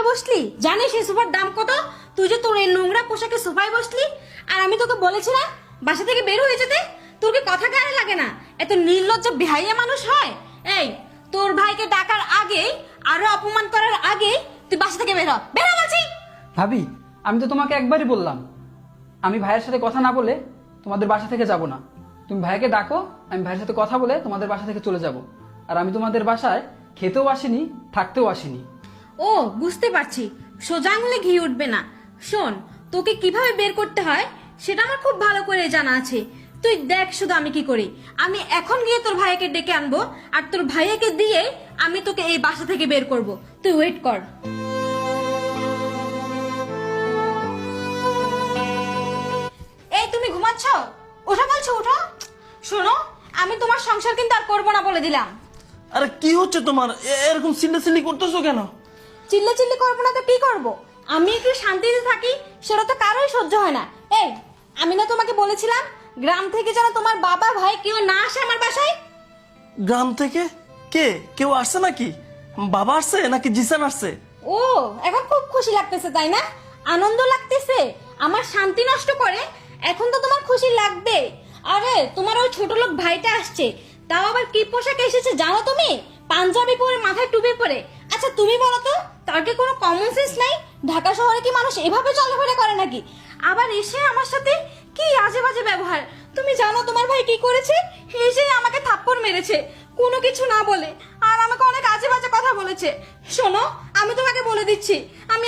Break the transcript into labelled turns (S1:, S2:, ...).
S1: বসলি? জানিস এই সোফার দাম কত? তুই যে তোর এই নোংরা পোশাকে সোফায় বসলি, আর আমি তোকে বলেছি না বাসা থেকে বের হয়ে যেতে? তোর কি কথা গায়ে লাগে না? এত নির্লজ্জ বেহাইয়া মানুষ হয়? এই তোর ভাইকে ডাকার আগে, আরো অপমান করার আগে তুই বাসা থেকে বের হ, বের হ বলছি।
S2: ভাবি, আমি তো তোমাকে একবারই বললাম আমি ভাইয়ের সাথে কথা না বলে তোমাদের বাসা থেকে যাব না। তুমি ভাইকে ডাকো, আমি ভাইয়ের সাথে কথা বলে তোমাদের বাসা থেকে চলে যাব। আর আমি তোমাদের বাসায় খেতেও আসিনি, থাকতেও আসিনি।
S1: ও বুঝতে পারছি, সোজা আঙুলে ঘি উঠবে না। শোন, তোকে কিভাবে বের করতে হয় সেটা আমার খুব ভালো করে জানা আছে। তুই দেখ শুধু আমি কি করি। আমি এখন গিয়ে তোর ভাইয়াকে ডেকে আনবো, আর তোর ভাইয়াকে দিয়ে আমি তোকে এই বাসা থেকে বের করব। তুই ওয়েট কর। এই তুমি ঘুমাচ্ছ? ওঠা বলছো, ওঠো। শোনো, আমি তোমার সংসার কিন্তু আর করবো না বলে দিলাম।
S3: আরে কি হচ্ছে তোমার? এরকম চিল্লাচিল্লি করতেছো কেন?
S1: চিল্লাচিল্লি করবো না তো কি করব? আমি একটু শান্তিতে থাকি, সেটা তো কারোই সহ্য হয় না। এই আমি না তোমাকে বলেছিলাম গ্রাম থেকে যেন তোমার বাবা ভাই কেউ না আসে আমার বাসায়?
S3: গ্রাম থেকে কেউ আসছে নাকি? বাবা আসছে নাকি জিসান আসছে?
S1: ও এখন খুব খুশি লাগতেছে তাই না? আনন্দ লাগতেছে আমার শান্তি নষ্ট করে? এখন তো তোমার খুশি লাগবে। আরে তোমার ওই ছোট লোক ভাইটা আসছে, তাও আবার কি পোশাকে এসেছে জানো তুমি? পাঞ্জাবি পরে, মাথায় টুপি পরে। আচ্ছা তুমি বলো তো, তার কি কোনো কমন সেন্স নাই? ঢাকা শহরে কি মানুষ এভাবে চলাফেরা করে নাকি? আবার এসে আমার সাথে কি আজে বাজে ব্যবহার। তুমি জানো তোমার ভাই কি করেছে? এসে আমাকে থাপ্পড় মেরেছে কোনো কিছু না বলে, আর আমাকে অনেক আজে বাজে কথা বলেছে। শোনো, আমি তোমাকে বলে দিচ্ছি, আমি